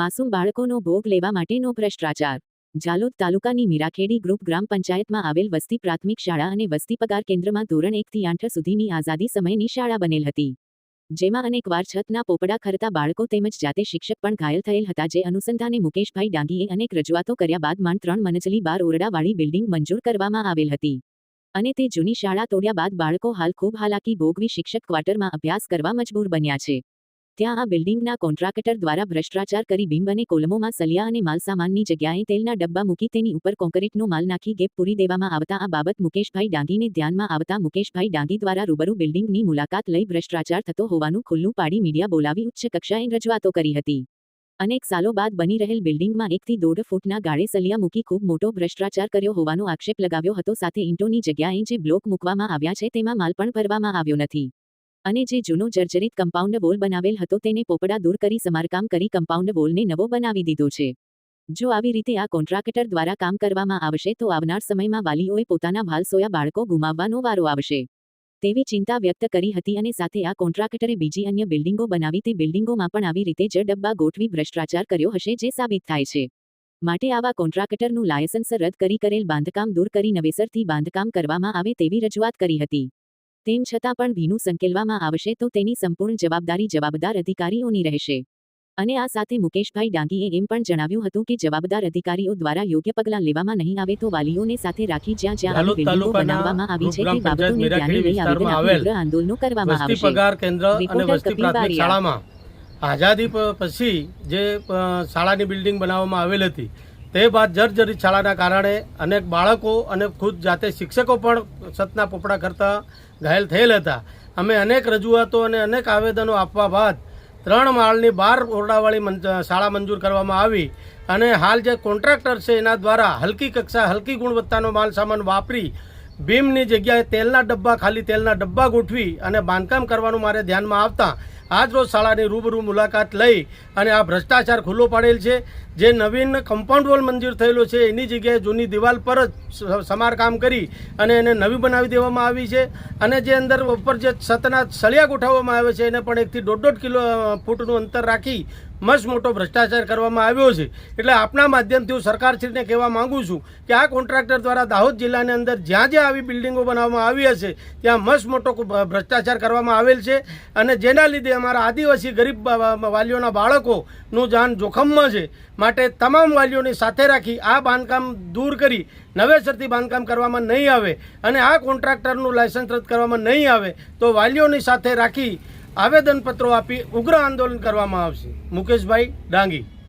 માસૂમ બાળકોનો ભોગ લેવા માટેનો ભ્રષ્ટાચાર। જાલોદ તાલુકાની મીરાખેડી ગ્રુપ ગ્રામ પંચાયતમાં આવેલ વસ્તી પ્રાથમિક શાળા અને વસ્તી પગાર કેન્દ્રમાં ધોરણ 1 થી 8 સુધીની આઝાદી સમયની શાળા બનેલ હતી, જેમાં અનેકવાર છતના પોપડા ખરતા બાળકો તેમજ જાતે શિક્ષક પણ ઘાયલ થયેલ હતા। જે અનુસંધાને મુકેશભાઈ ડાંગીએ અનેક રજૂઆતો કર્યા બાદ માંડ 3 મનચલી 12 ઓરડાવાળી બિલ્ડિંગ મંજૂર કરવામાં આવેલ હતી અને તે જૂની શાળા તોડ્યા બાદ બાળકો હાલ ખૂબ હાલાકી ભોગવી શિક્ષક ક્વાર્ટરમાં અભ્યાસ કરવા મજબૂર બન્યા છે। ત્યાં આ બિલ્ડિંગના કોન્ટ્રાક્ટર દ્વારા ભ્રષ્ટાચાર કરી બિંબ અને કોલમોમાં સલિયા અને માલસામાનની જગ્યાએ તેલના ડબ્બા મૂકી તેની ઉપર કોન્ક્રીટનો માલ નાખી ગેપ પૂરી દેવામાં આવતા આ બાબત મુકેશભાઈ ડાંગીને ધ્યાનમાં આવતા મુકેશભાઈ ડાંગી દ્વારા રૂબરૂ બિલ્ડિંગની મુલાકાત લઈ ભ્રષ્ટાચાર થતો હોવાનું ખુલ્લું પાડી મીડિયા બોલાવી ઉચ્ચ કક્ષાએ રજૂઆતો કરી હતી। અનેક સાલો બાદ બની રહેલ બિલ્ડિંગમાં 1 થી 1.5 ફૂટના ગાળે સલિયા મૂકી ખૂબ મોટો ભ્રષ્ટાચાર કર્યો હોવાનો આક્ષેપ લગાવ્યો હતો। સાથે ઈંટોની જગ્યાએ જે બ્લોક મૂકવામાં આવ્યા છે તેમાં માલ પણ ભરવામાં આવ્યો નથી અને જે જૂનો જર્જરિત કમ્પાઉન્ડ વોલ બનાવેલ હતો તેને પોપડા દૂર કરી સમારકામ કરી કમ્પાઉન્ડ વોલને નવો બનાવી દીધો છે। જો આવી રીતે આ કોન્ટ્રાક્ટર દ્વારા કામ કરવામાં આવશે તો આવનાર સમયમાં વાલીઓએ પોતાના વાલસોયા બાળકો ગુમાવવાનો વારો આવશે તેવી ચિંતા વ્યક્ત કરી હતી અને સાથે આ કોન્ટ્રાક્ટરે બીજી અન્ય બિલ્ડિંગો બનાવી તે બિલ્ડિંગોમાં પણ આવી રીતે જ ડબ્બા ગોઠવી ભ્રષ્ટાચાર કર્યો હશે જે સાબિત થાય છે। માટે આવા કોન્ટ્રાક્ટરનું લાયસન્સ રદ કરી કરેલ બાંધકામ દૂર કરી નવેસરથી બાંધકામ કરવામાં આવે તેવી રજૂઆત કરી હતી। તેમ છતાં પણ ભીનું સંકેલવામાં આવશે તો તેની સંપૂર્ણ જવાબદારી જવાબદાર અધિકારીઓની રહેશે અને આ સાથે મુકેશભાઈ ડાંગીએ એમ પણ જણાવ્યું હતું કે જવાબદાર અધિકારીઓ દ્વારા યોગ્ય પગલાં લેવામાં નહીં આવે તો વાલીઓને સાથે રાખી જ્યાં જ્યાં આવી બિલ્ડિંગો બનાવવામાં આવી છે તે બાબતોને ધ્યાને લઈ આંદોલનો કરવામાં આવશે। વસ્તી પગાર કેન્દ્ર અને વસ્તી પ્રાથમિક શાળામાં આઝાદી પછી જે શાળાની બિલ્ડિંગ બનાવવામાં આવેલ હતી તે બાદ જર્જરિત શાળાના કારણે અનેક બાળકો અને ખુદ જાતે શિક્ષકો પણ છતના પોપડા કરતા ઘાયલ થયેલ હતા। અમે અનેક રજૂઆતો અને અનેક આવેદનો આપવા બાદ 3 માળની 12 ઓરડાવાળી શાળા મંજૂર કરવામાં આવી અને હાલ જે કોન્ટ્રાક્ટર છે એના દ્વારા હલકી કક્ષા હલકી ગુણવત્તાનો માલ સામાન વાપરી બીમની જગ્યાએ તેલના ડબ્બા ખાલી તેલના ડબ્બા ગોઠવી અને બાંધકામ કરવાનું મારે ધ્યાનમાં આવતા આજ રોજ શાળાની રૂબરૂ મુલાકાત લઈ અને આ ભ્રષ્ટાચાર ખુલ્લો પાડેલ છે। જે નવીન કમ્પાઉન્ડ વોલ મંજૂર થયેલો છે એની જગ્યાએ જૂની દિવાલ પર જ સમારકામ કરી અને એને નવી બનાવી દેવામાં આવી છે અને જે અંદર ઉપર જે છતના સળિયા ગોઠવવામાં આવે છે એને પણ 1 થી 1.5 ફૂટનું અંતર રાખી મસ્ત મોટો ભ્રષ્ટાચાર કરવામાં આવ્યો છે। એટલે આપના માધ્યમથી હું સરકારશ્રીને કહેવા માંગુ છું કે આ કોન્ટ્રાક્ટર દ્વારા દાહોદ જિલ્લાની અંદર જ્યાં જ્યાં આવી બિલ્ડિંગો બનાવવામાં આવી હશે ત્યાં મસ્ત મોટો ભ્રષ્ટાચાર કરવામાં આવેલ છે અને જેના લીધે અમારા આદિવાસી ગરીબ વાલીઓના બાળકોનું જાન જોખમમાં છે। માટે તમામ વાલીઓની સાથે રાખી આ બાંધકામ દૂર કરી નવેસરથી બાંધકામ કરવામાં નહીં આવે અને આ કોન્ટ્રાક્ટરનું લાયસન્સ રદ કરવામાં નહીં આવે તો વાલીઓની સાથે રાખી આવેદનપત્રો આપી ઉગ્ર આંદોલન કરવામાં આવશે। મુકેશભાઈ ડાંગી।